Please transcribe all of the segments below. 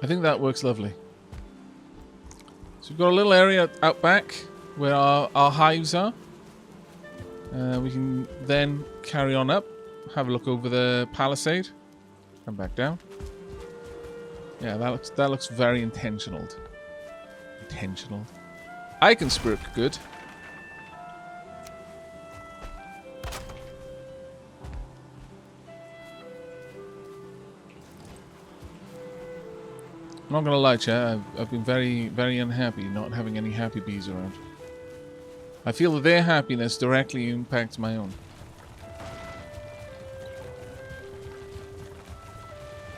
I think that works lovely. So we've got a little area out back where our hives are. We can then carry on up, have a look over the palisade, come back down. Yeah, that looks very intentional. Intentional. I can spirit good. I'm not gonna lie, Chair. I've been very, very unhappy not having any happy bees around. I feel that their happiness directly impacts my own.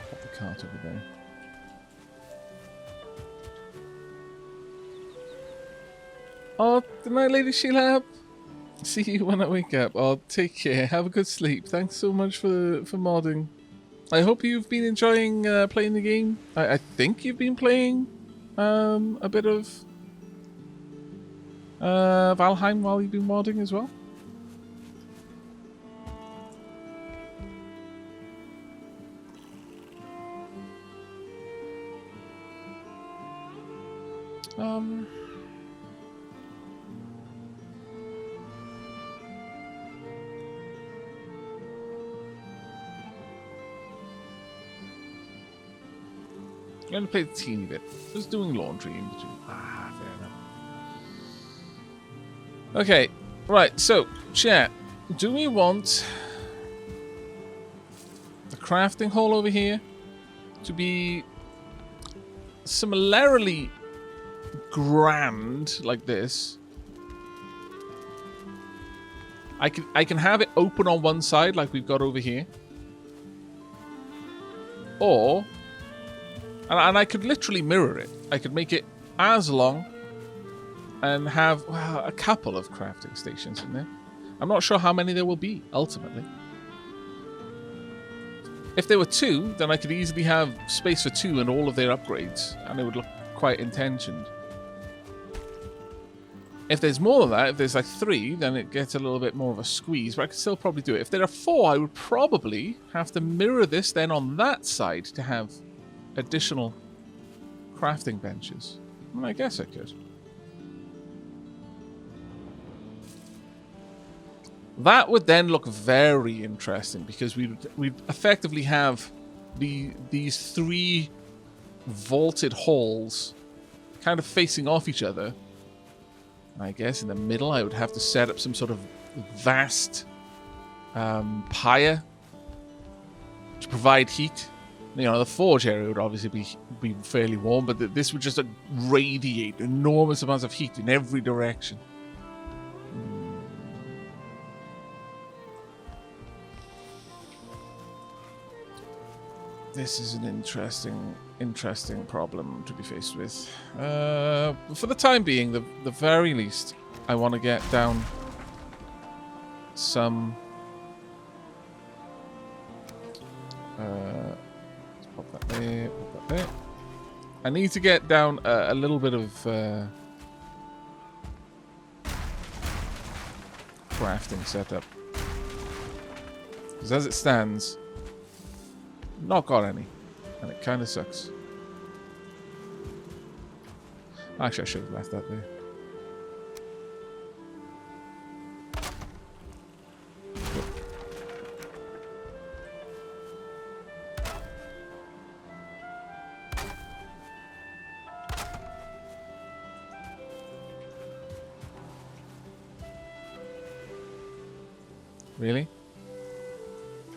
Put the cart over there. Oh, good night, Lady Sheila. See you when I wake up. Oh, take care. Have a good sleep. Thanks so much for modding. I hope you've been enjoying playing the game. I think you've been playing a bit of Valheim while you've been modding as well. I'm going to play a teeny bit. Just doing laundry in between. Ah, fair enough. Okay, right, so, chat. Do we want the crafting hall over here to be similarly grand like this? I can have it open on one side like we've got over here. Or... And I could literally mirror it. I could make it as long and have a couple of crafting stations in there. I'm not sure how many there will be, ultimately. If there were 2, then I could easily have space for 2 and all of their upgrades, and it would look quite intentioned. If there's more than that, if there's like 3, then it gets a little bit more of a squeeze, but I could still probably do it. If there are 4, I would probably have to mirror this then on that side to have additional crafting benches. Well, I guess I could. That would then look very interesting because we'd effectively have these 3 vaulted halls kind of facing off each other. I guess in the middle I would have to set up some sort of vast pyre to provide heat. You know, the forge area would obviously be fairly warm, but this would just radiate enormous amounts of heat in every direction. This is an interesting problem to be faced with. For the time being, the very least, I want to get down some... Pop that there, pop that there. I need to get down a little bit of crafting setup. Because as it stands, not got any. And it kind of sucks. Actually, I should have left that there. Really?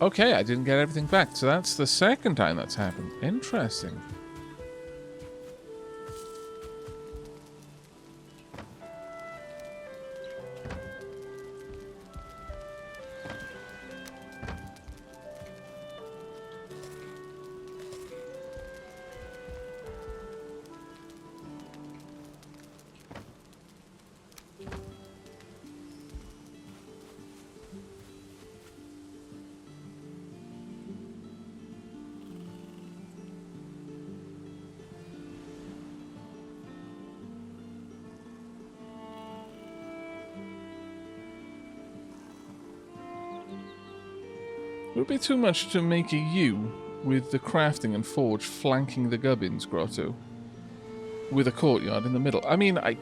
Okay, I didn't get everything back. So that's the second time that's happened. Interesting. It would be too much to make a U, with the crafting and forge flanking the Gubbins grotto, with a courtyard in the middle. I mean, I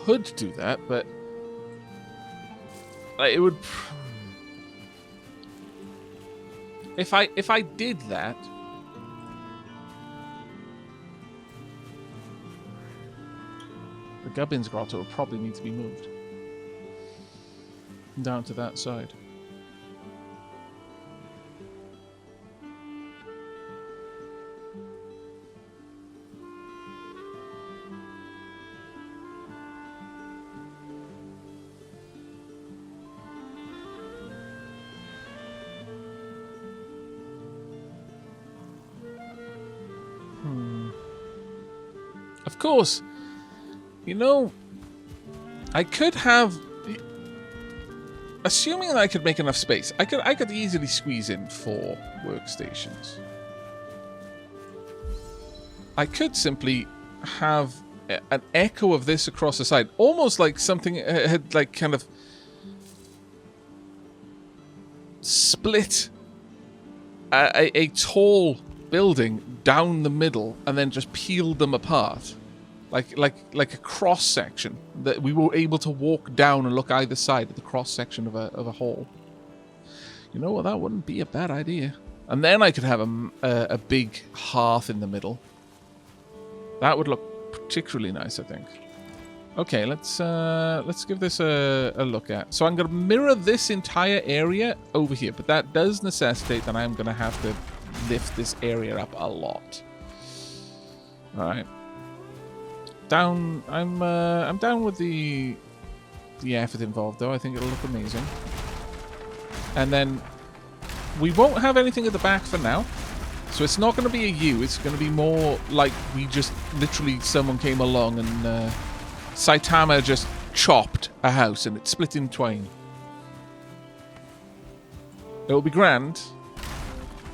could do that, but it would. If I did that, the Gubbins grotto would probably need to be moved down to that side. Of course, you know, I could have, assuming that I could make enough space, I could easily squeeze in 4 workstations. I could simply have an echo of this across the side, almost like something had like kind of split a tall building down the middle and then just peeled them apart, like a cross section that we were able to walk down and look either side of the cross section of a hall. You know what? That wouldn't be a bad idea. And then I could have a big hearth in the middle. That would look particularly nice, I think. Okay, let's give this a look at. So I'm going to mirror this entire area over here, but that does necessitate that I'm going to have to lift this area up a lot. All right. Down. I'm down with the effort involved, though. I think it'll look amazing. And then we won't have anything at the back for now. So it's not going to be a U. It's going to be more like we just literally someone came along and Saitama just chopped a house and it split in twain. It'll be grand.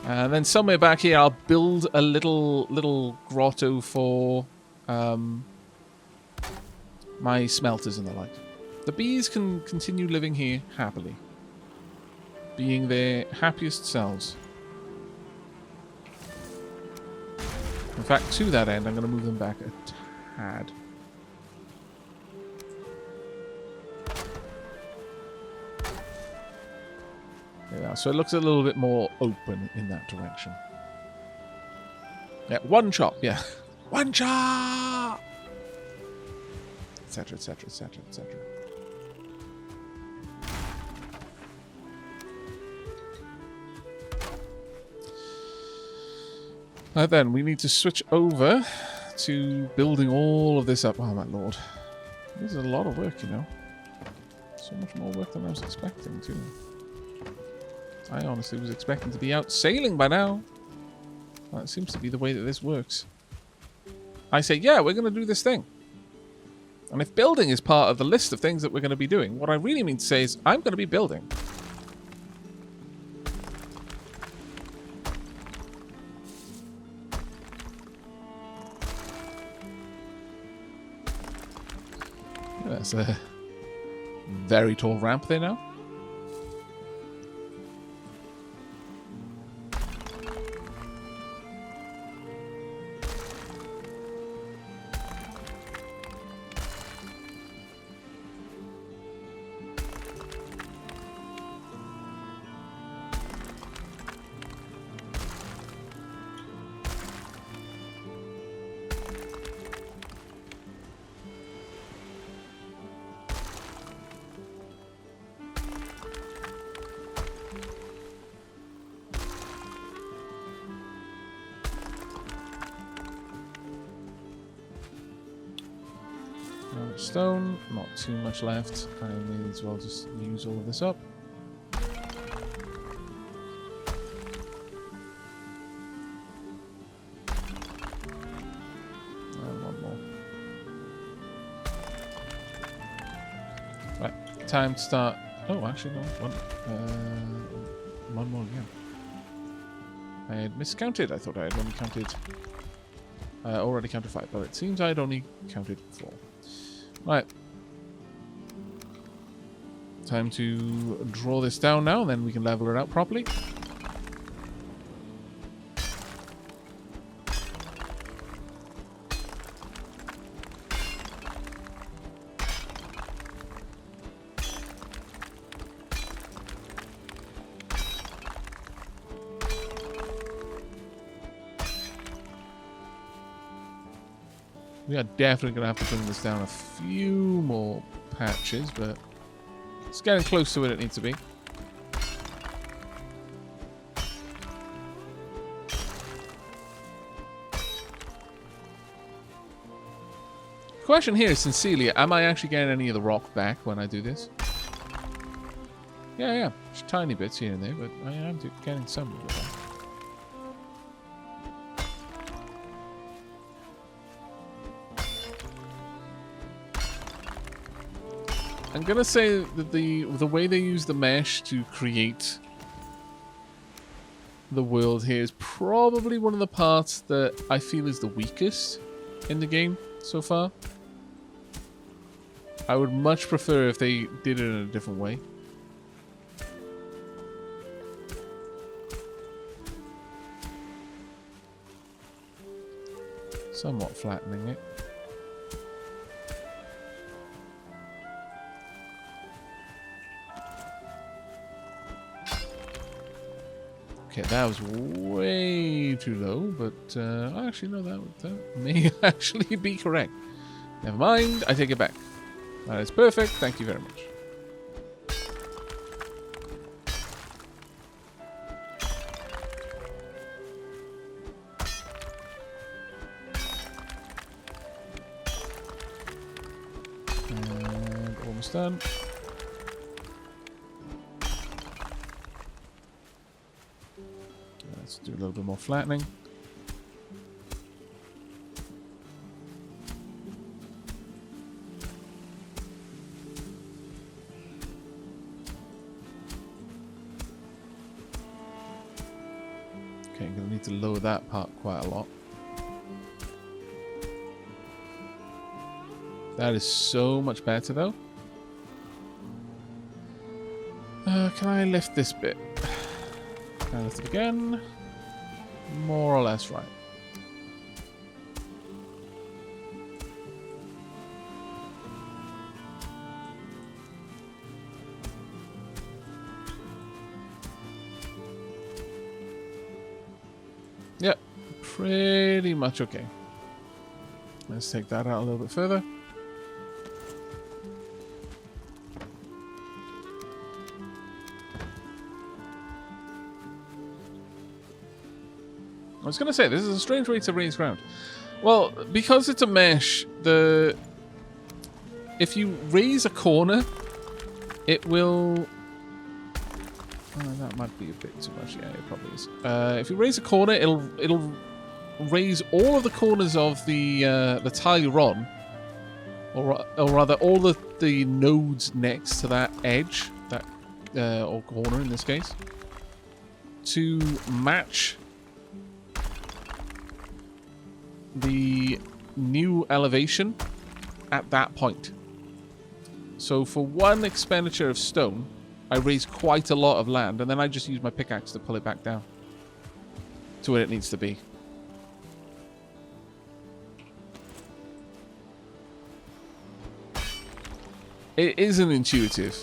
And then somewhere back here, I'll build a little grotto for my smelters and the like. The bees can continue living here happily, being their happiest selves. In fact, to that end, I'm going to move them back a tad. Yeah, so it looks a little bit more open in that direction. Yeah, one chop, yeah. One chop! Etc, etc, etc, etc. Then we need to switch over to building all of this up. Oh my lord. This is a lot of work, you know. So much more work than I was expecting, too. I honestly was expecting to be out sailing by now. That seems to be the way that this works. I say, yeah, we're going to do this thing. And if building is part of the list of things that we're going to be doing, what I really mean to say is I'm going to be building. There's a very tall ramp there now. Stone, not too much left. I may as well just use all of this up. And one more. Right, time to start. Oh, actually, no, one more again. I had miscounted. I thought I had only counted. Already counted 5, but it seems I had only counted 4. Right. Time to draw this down now, and then we can level it out properly. We are definitely going to have to bring this down a few more patches, but it's getting close to where it needs to be. The question here is, sincerely, am I actually getting any of the rock back when I do this? Yeah. Just tiny bits here and there, but I am getting some of it back. I'm gonna say that the way they use the mesh to create the world here is probably one of the parts that I feel is the weakest in the game so far. I would much prefer if they did it in a different way. Somewhat flattening it. Okay, that was way too low, but actually, no, that may actually be correct. Never mind, I take it back. That is perfect, thank you very much. And almost done. Let's do a little bit more flattening. Okay, I'm going to need to lower that part quite a lot. That is so much better, though. Can I lift this bit? Can I lift it again? More or less right. Yep, pretty much okay. Let's take that out a little bit further. I was going to say, this is a strange way to raise ground. Well, because it's a mesh, if you raise a corner, it will... Oh, that might be a bit too much. Yeah, it probably is. If you raise a corner, it'll raise all of the corners of the tile you're on, or rather, all the nodes next to that edge, or corner in this case, to match the new elevation at that point. So for one expenditure of stone, I raise quite a lot of land, and then I just use my pickaxe to pull it back down to where it needs to be. It isn't intuitive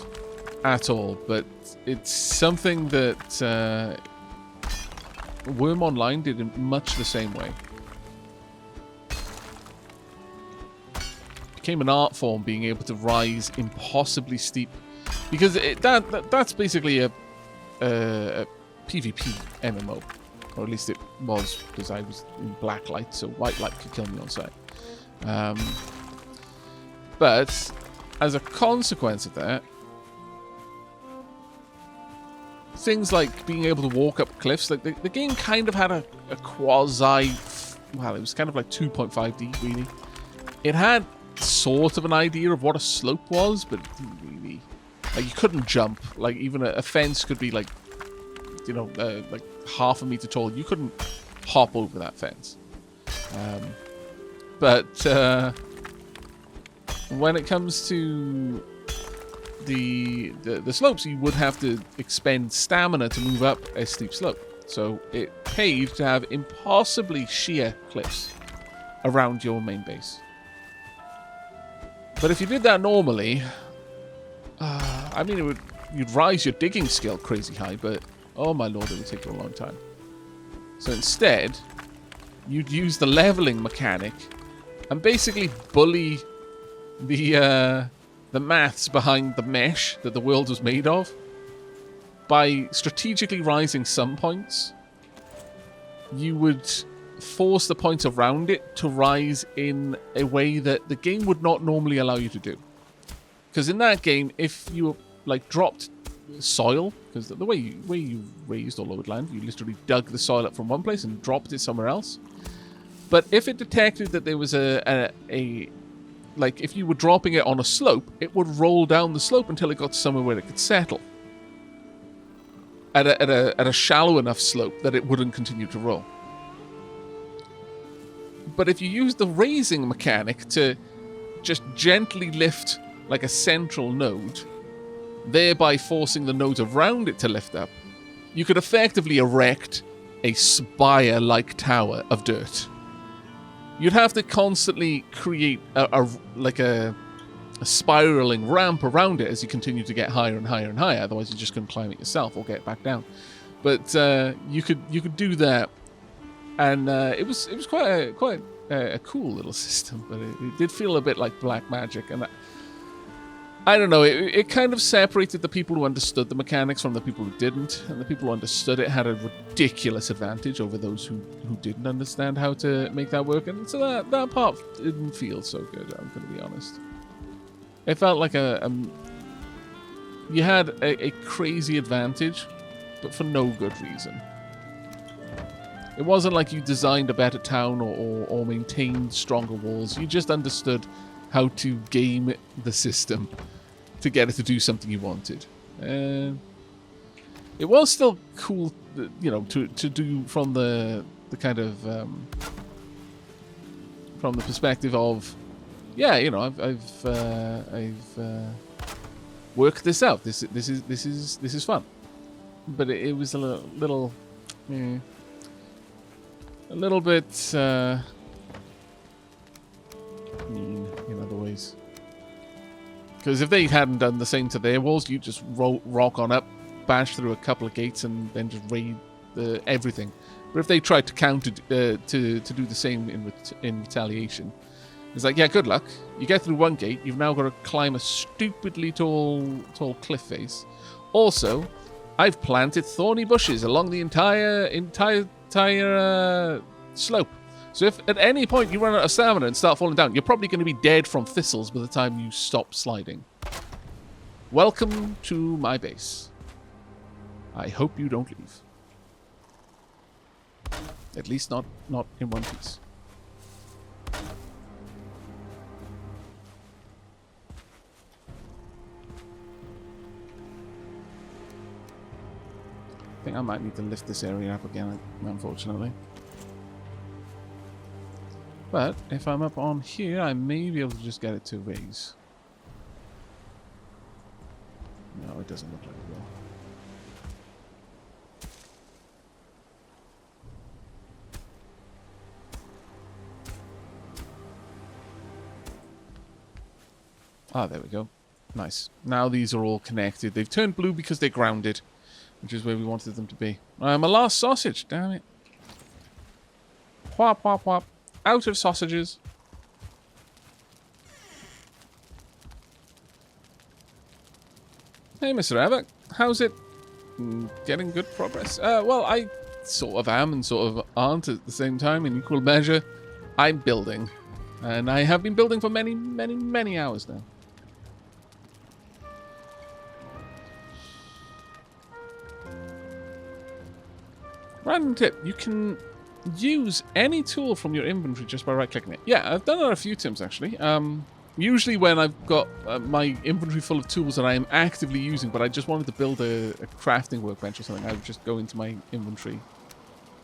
at all, but it's something that Worm Online did in much the same way. Became an art form, being able to rise impossibly steep, because that's basically a PvP MMO, or at least it was, because I was in black light, so white light could kill me on sight. But as a consequence of that, things like being able to walk up cliffs, like the game kind of had a quasi, well, it was kind of like 2.5D really. It had sort of an idea of what a slope was, but it didn't really, like, you couldn't jump. Like, even a fence could be like, you know, like half a meter tall. You couldn't hop over that fence. But when it comes to the slopes, you would have to expend stamina to move up a steep slope. So it paid to have impossibly sheer cliffs around your main base. But if you did that normally, I mean, you'd rise your digging skill crazy high, but oh my lord, it would take you a long time. So instead, you'd use the leveling mechanic and basically bully the maths behind the mesh that the world was made of by strategically rising some points. You would force the points around it to rise in a way that the game would not normally allow you to do. Because in that game, if you like dropped soil, because the way you raised or lowered land, you literally dug the soil up from one place and dropped it somewhere else. But if it detected that there was like if you were dropping it on a slope, it would roll down the slope until it got somewhere where it could settle at a shallow enough slope that it wouldn't continue to roll. But if you use the raising mechanic to just gently lift like a central node, thereby forcing the nodes around it to lift up, you could effectively erect a spire-like tower of dirt. You'd have to constantly create a spiraling ramp around it as you continue to get higher and higher and higher. Otherwise, you just couldn't climb it yourself or get back down. But you could do that, and it was quite a cool little system. But it did feel a bit like black magic, and I don't know. It kind of separated the people who understood the mechanics from the people who didn't, and the people who understood it had a ridiculous advantage over those who didn't understand how to make that work. And so that part didn't feel so good, I'm going to be honest. It felt like you had a crazy advantage, but for no good reason. It wasn't like you designed a better town or maintained stronger walls. You just understood how to game the system to get it to do something you wanted. It was still cool, to do from the kind of from the perspective of, yeah, I've worked this out. This is fun, but it was a little bit mean in other ways. Because if they hadn't done the same to their walls, you just rock on up, bash through a couple of gates, and then just raid everything. But if they tried to counter to do the same in retaliation, it's like, yeah, good luck. You get through one gate, you've now got to climb a stupidly tall cliff face. Also, I've planted thorny bushes along the entire slope. So if at any point you run out of stamina and start falling down, you're probably going to be dead from thistles by the time you stop sliding. Welcome to my base. I hope you don't leave. At least not in one piece. I think I might need to lift this area up again, unfortunately. But if I'm up on here, I may be able to just get it to raise. No, it doesn't look like it will. Ah, there we go. Nice. Now these are all connected. They've turned blue because they're grounded, which is where we wanted them to be. My last sausage, damn it. Whop, whop, whop. Out of sausages. Hey, Mr. Aavak. How's it? Getting good progress? Well, I sort of am and sort of aren't at the same time in equal measure. I'm building. And I have been building for many, many, many hours now. Random tip. You can use any tool from your inventory just by right-clicking it. Yeah, I've done that a few times, actually. Usually when I've got my inventory full of tools that I am actively using, but I just wanted to build a crafting workbench or something, I would just go into my inventory,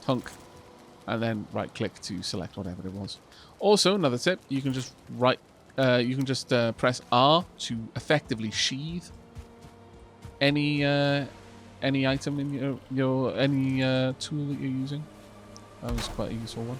tunk, and then right-click to select whatever it was. Also, another tip, you can just press R to effectively sheathe any item in your any tool that you're using. That was quite a useful one.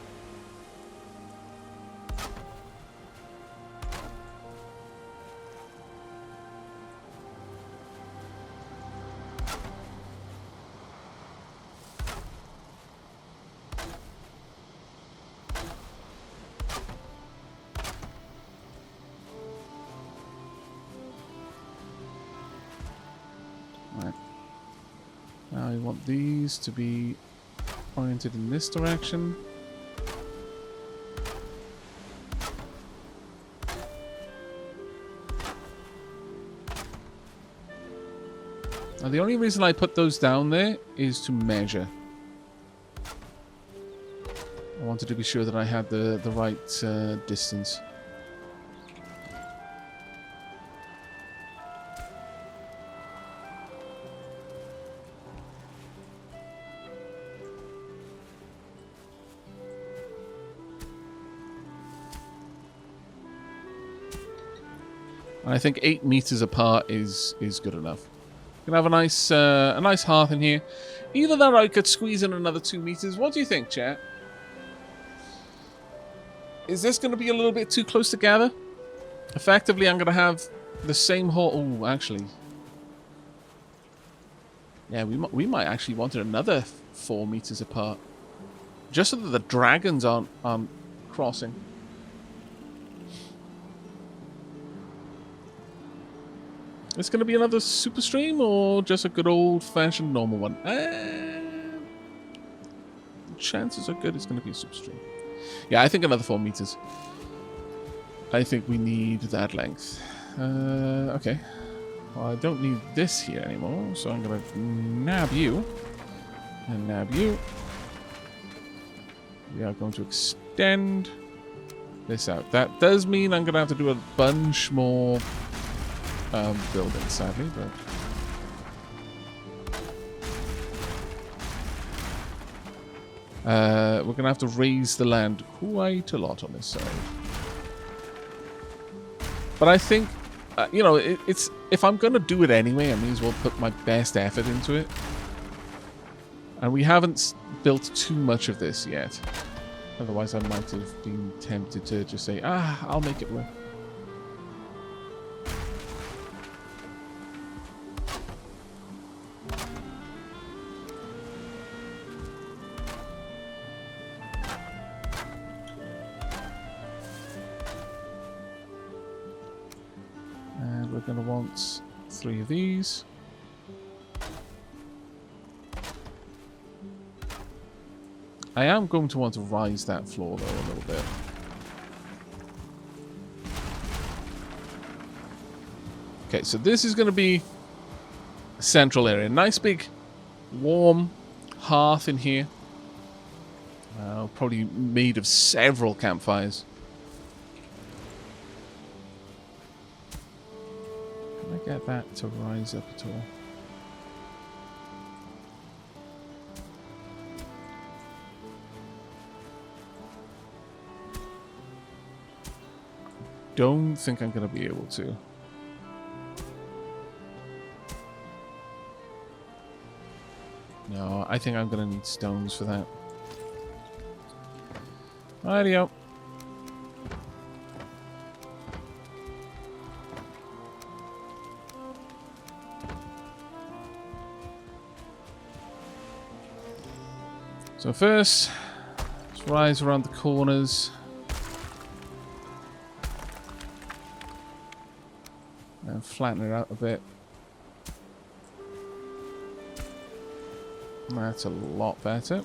want these to be oriented in this direction. Now, the only reason I put those down there is to measure. I wanted to be sure that I had the right distance. I think 8 meters apart is good enough. You can have a nice hearth in here. Either that or I could squeeze in another 2 meters. What do you think, chat? Is this going to be a little bit too close together? Effectively, I'm going to have the same hall. Oh, actually. Yeah, we might actually want it another 4 meters apart. Just so that the dragons aren't crossing. It's going to be another super stream or just a good old-fashioned normal one? Chances are good it's going to be a super stream. Yeah, I think another 4 meters. I think we need that length. Okay. Well, I don't need this here anymore, so I'm going to nab you. And nab you. We are going to extend this out. That does mean I'm going to have to do a bunch more building, sadly, but we're gonna have to raise the land quite a lot on this side. But I think, you know, it's if I'm gonna do it anyway, I may as well put my best effort into it. And we haven't built too much of this yet. Otherwise, I might have been tempted to just say, I'll make it work. Going to want 3 of these. I am going to want to rise that floor though a little bit. Okay, so this is going to be a central area. Nice big warm hearth in here. Probably made of several campfires. Get that to rise up at all. Don't think I'm going to be able to. No, I think I'm going to need stones for that. Rightio. So first, let's rise around the corners. And flatten it out a bit. That's a lot better.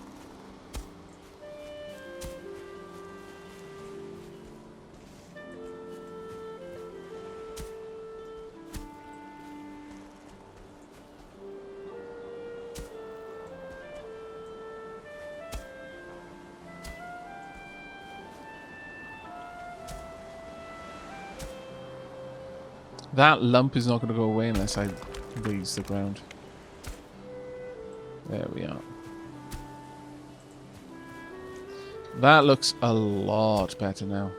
That lump is not going to go away unless I raise the ground. There we are. That looks a lot better now.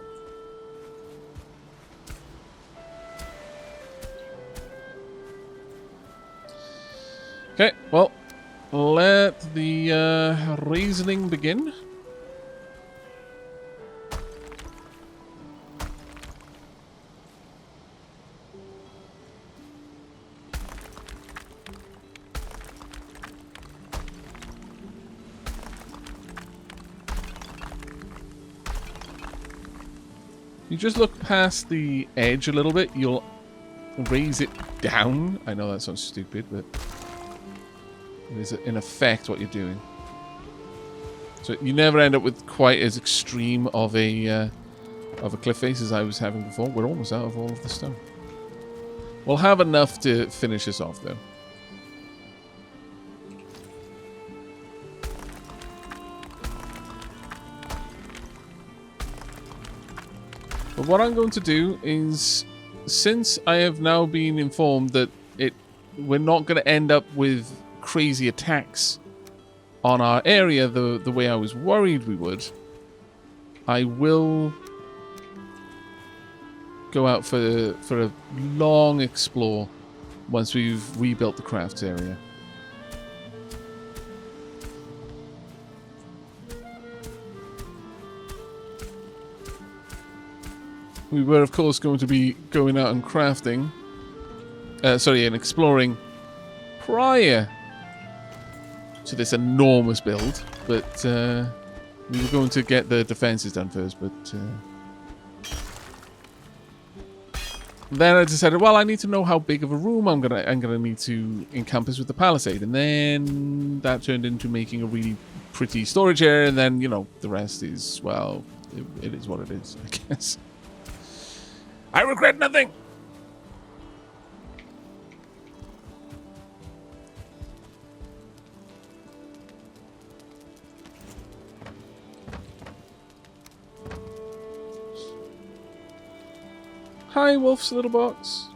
Okay, well, let the reasoning begin. You just look past the edge a little bit, you'll raise it down. I know that sounds stupid, but It is, in effect, what you're doing. So you never end up with quite as extreme of a cliff face as I was having before. We're almost out of all of the stone. We'll have enough to finish this off, though. But what I'm going to do is, since I have now been informed that we're not going to end up with crazy attacks on our area the way I was worried we would, I will go out for a long explore once we've rebuilt the crafts area. We were, of course, going to be going out and crafting, and exploring prior to this enormous build, but we were going to get the defenses done first, but then I decided, well, I need to know how big of a room I'm gonna need to encompass with the palisade, and then that turned into making a really pretty storage area, and then, you know, the rest is, well, it is what it is, I guess. I regret nothing! Hi, Wolf's little box.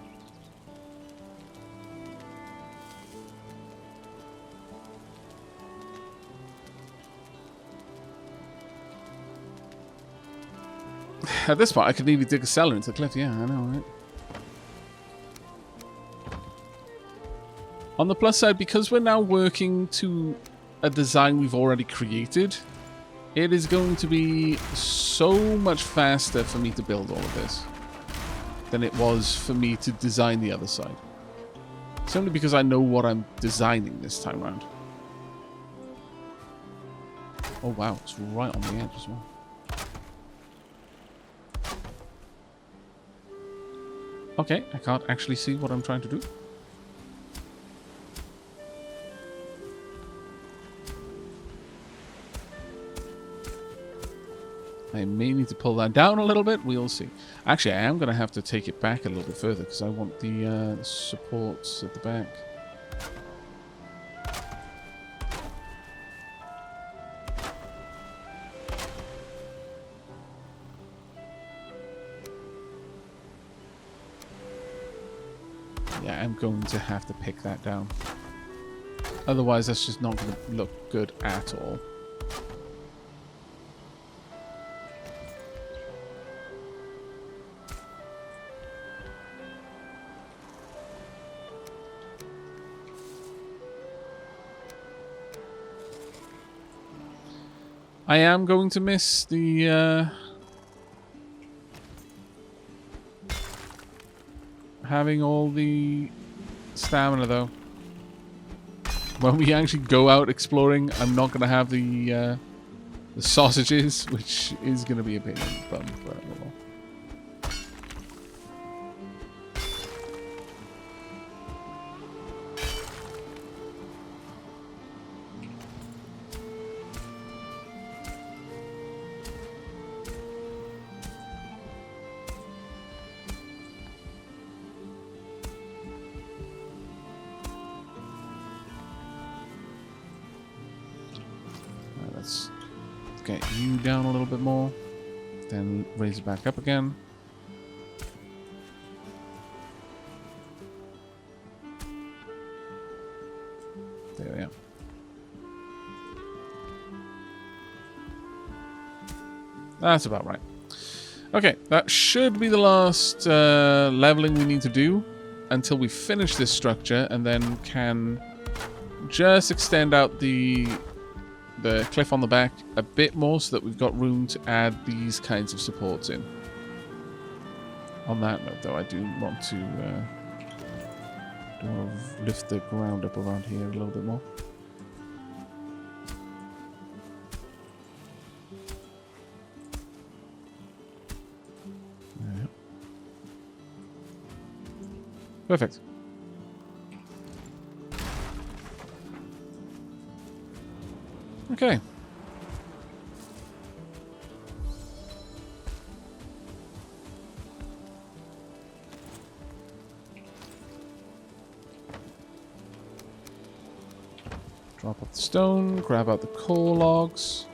At this point, I could even dig a cellar into the cliff. Yeah, I know, right? On the plus side, because we're now working to a design we've already created, it is going to be so much faster for me to build all of this than it was for me to design the other side. It's only because I know what I'm designing this time around. Oh wow, it's right on the edge as well. Okay, I can't actually see what I'm trying to do. I may need to pull that down a little bit. We'll see. Actually, I am going to have to take it back a little bit further because I want the supports at the back. Yeah, I'm going to have to pick that down. Otherwise, that's just not going to look good at all. I am going to miss the having all the stamina, though. When we actually go out exploring, I'm not going to have the sausages, which is going to be a bit fun. But well. Let's get you down a little bit more, then raise it back up again. There we are. That's about right. Okay, that should be the last leveling we need to do until we finish this structure, and then can just extend out the cliff on the back a bit more so that we've got room to add these kinds of supports in. On that note, though, I do want to lift the ground up around here a little bit more. There. Perfect. Okay. Drop off the stone, grab out the coal logs.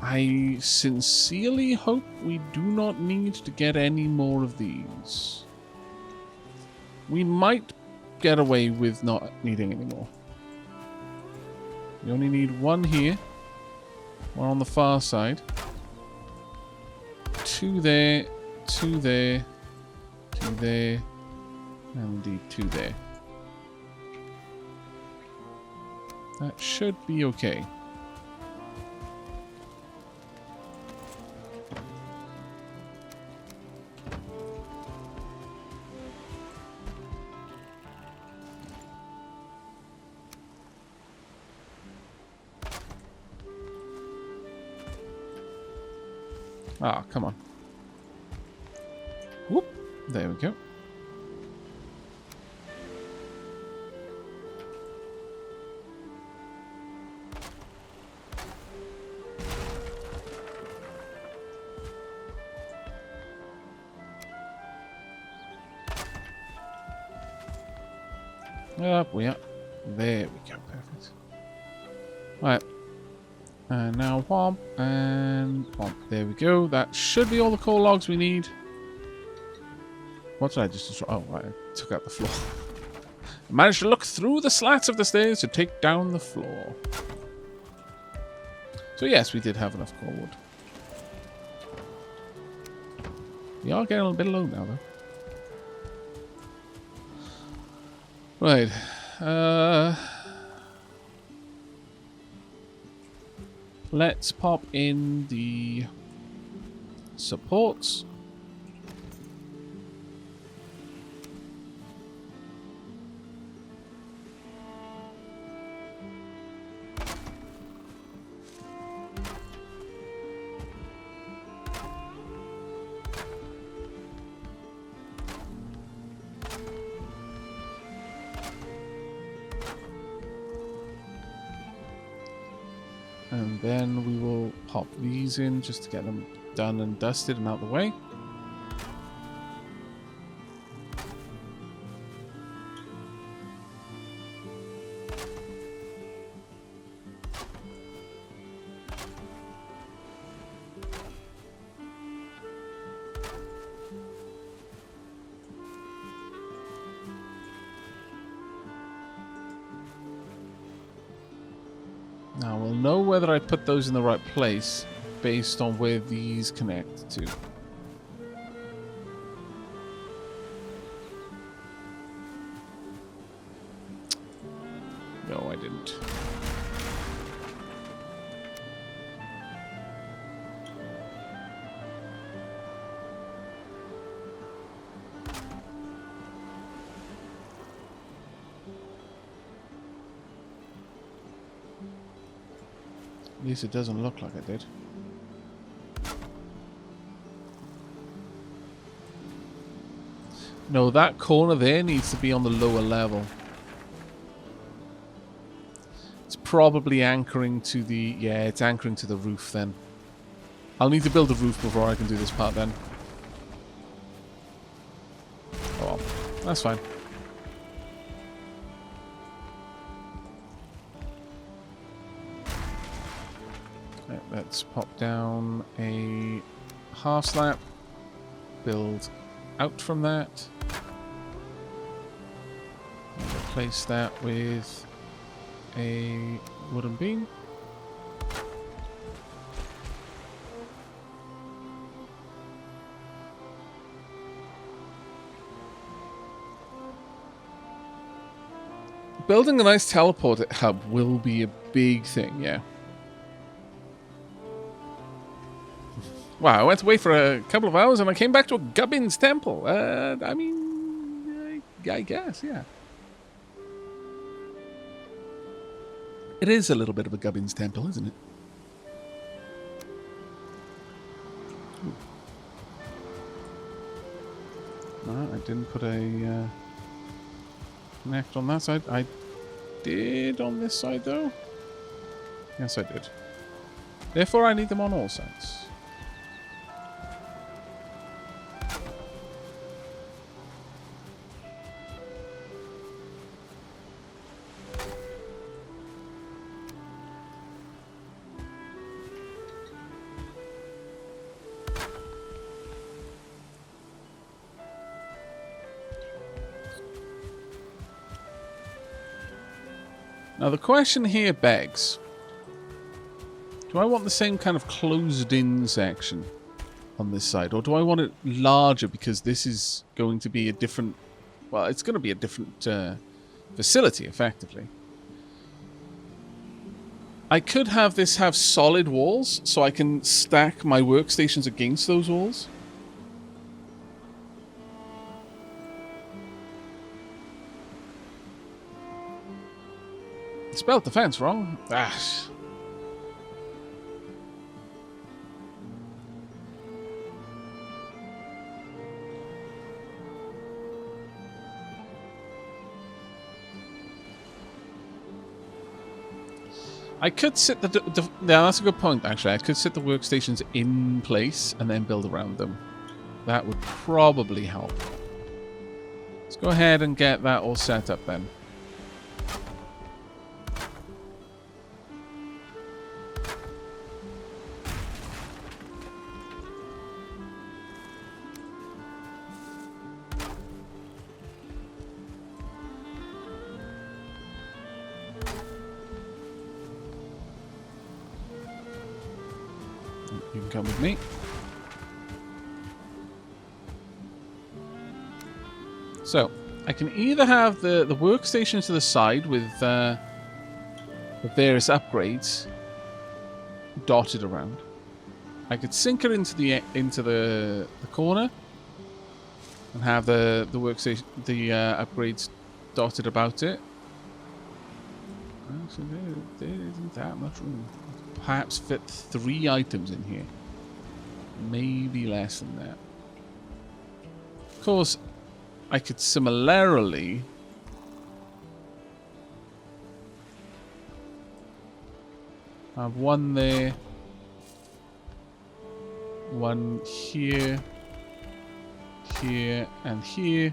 I sincerely hope we do not need to get any more of these. We might get away with not needing any more. We only need one here. One on the far side. 2 there, 2 there, 2 there, and indeed 2 there. That should be okay. Ah, come on. Whoop. There we go. Up we are. There we go. Perfect. Alright. And now womp and womp. There we go. That should be all the coal logs we need. What did I just destroy? Oh, right. I took out the floor. I managed to look through the slats of the stairs to take down the floor. So yes, we did have enough coal wood. We are getting a bit low now, though. Right. Let's pop in the supports. And then we will pop these in just to get them done and dusted and out of the way. Now we'll know whether I put those in the right place based on where these connect to. No, I didn't. At least it doesn't look like it did. No, that corner there needs to be on the lower level. It's probably anchoring to the... Yeah, it's anchoring to the roof then. I'll need to build a roof before I can do this part then. Oh well, that's fine. Let's pop down a half slab, build out from that, and replace that with a wooden beam. Building a nice teleport hub will be a big thing, yeah. Wow, I went away for a couple of hours and I came back to a Gubbin's temple. I mean, I guess, yeah. It is a little bit of a Gubbin's temple, isn't it? No, I didn't put a connect on that side. I did on this side, though. Yes, I did. Therefore, I need them on all sides. Now, the question here begs, do I want the same kind of closed-in section on this side, or do I want it larger because this is going to be a different... Well, it's going to be a different facility, effectively. I could have this have solid walls, so I can stack my workstations against those walls. Spelled defense wrong. Ah. I could sit the... Yeah, that's a good point, actually. I could sit the workstations in place and then build around them. That would probably help. Let's go ahead and get that all set up then. You can come with me. So, I can either have the workstation to the side with various upgrades dotted around. I could sink it into the corner and have the workstation, the upgrades dotted about it. Actually, there isn't that much room. Perhaps fit 3 items in here. Maybe less than that. Of course, I could similarly have one there, one here, here, and here,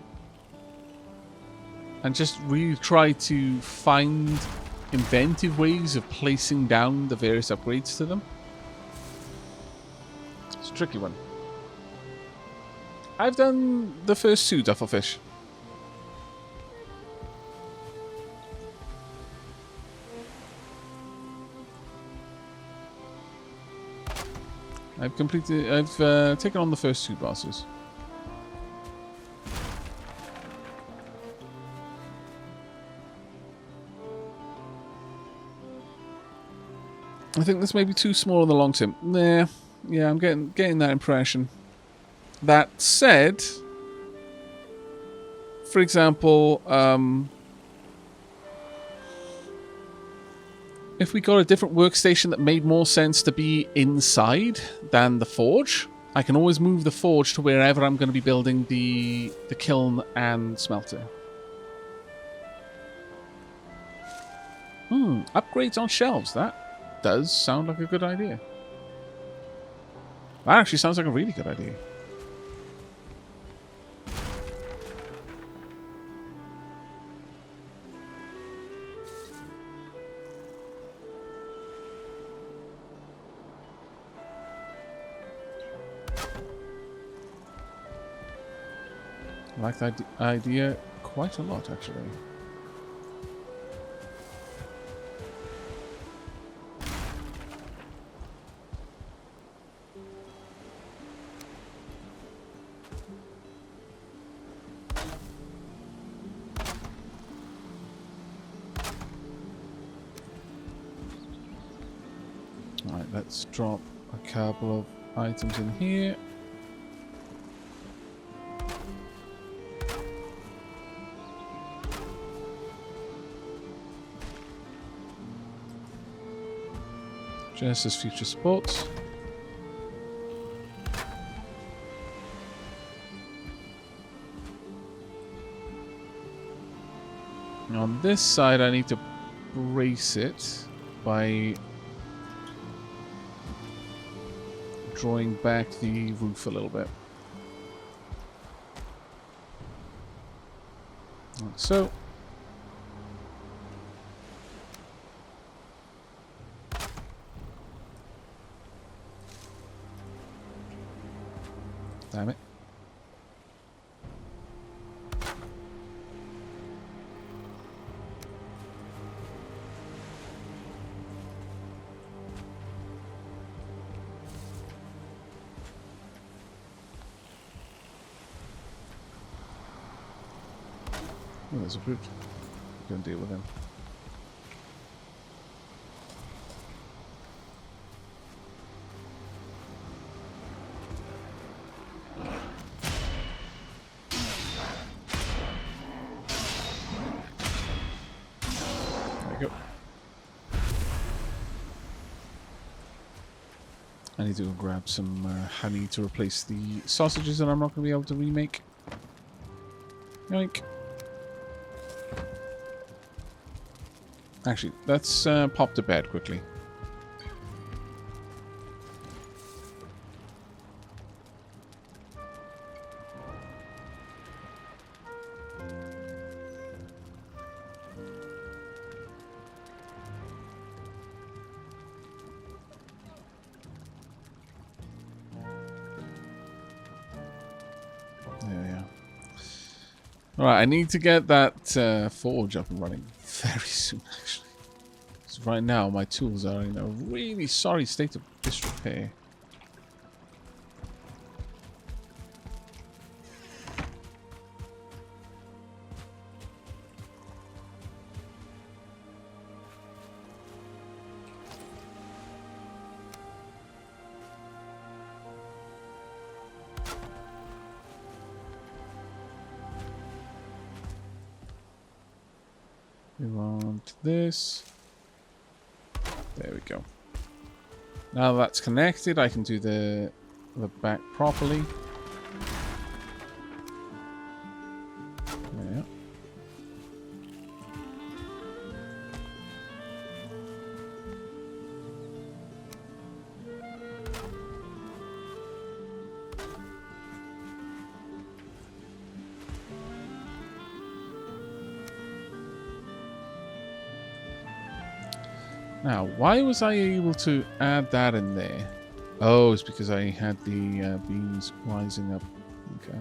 and just really try to find inventive ways of placing down the various upgrades to them. It's a tricky one. I've done the first 2 Duffelfish. I've taken on the first 2 bosses. I think this may be too small in the long term. Nah, yeah, I'm getting that impression. That said, for example, if we got a different workstation that made more sense to be inside than the forge, I can always move the forge to wherever I'm going to be building the kiln and smelter. Upgrades on shelves. That does sound like a good idea. That actually sounds like a really good idea. I like that idea quite a lot, actually. Alright, let's drop a couple of items in here. Just as future sports. On this side, I need to brace it by drawing back the roof a little bit. Like so. Damn it. Oh, there's a brute. Go and deal with him. There we go. I need to go grab some honey to replace the sausages that I'm not going to be able to remake. Yoink. Actually, let's pop to bed quickly. Yeah. Alright, I need to get that forge up and running very soon, actually. Because right now, my tools are in a really sorry state of disrepair. We want this. There we go. Now that's connected, I can do the back properly. Yeah. Now, why was I able to add that in there? Oh, it's because I had the beams rising up. Okay.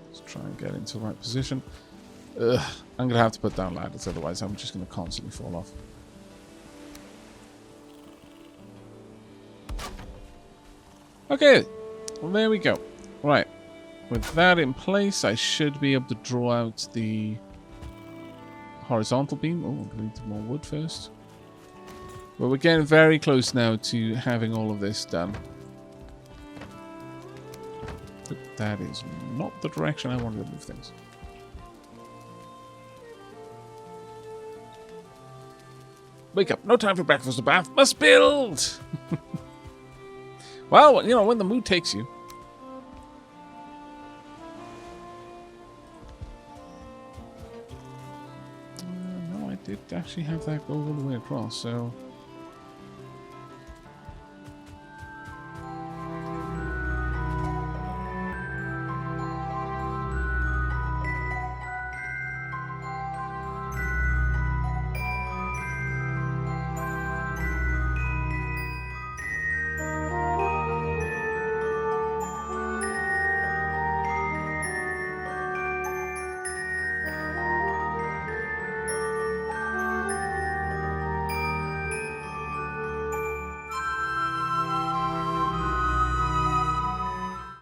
Let's try and get into the right position. Ugh, I'm going to have to put down ladders, otherwise I'm just going to constantly fall off. Okay, well there we go. Right, with that in place, I should be able to draw out the horizontal beam. Oh, I'm going to need more wood first. But we're getting very close now to having all of this done. But that is not the direction I wanted to move things. Wake up, no time for breakfast or bath, must build! Well, you know, when the mood takes you. No, I did actually have that go all the way across, so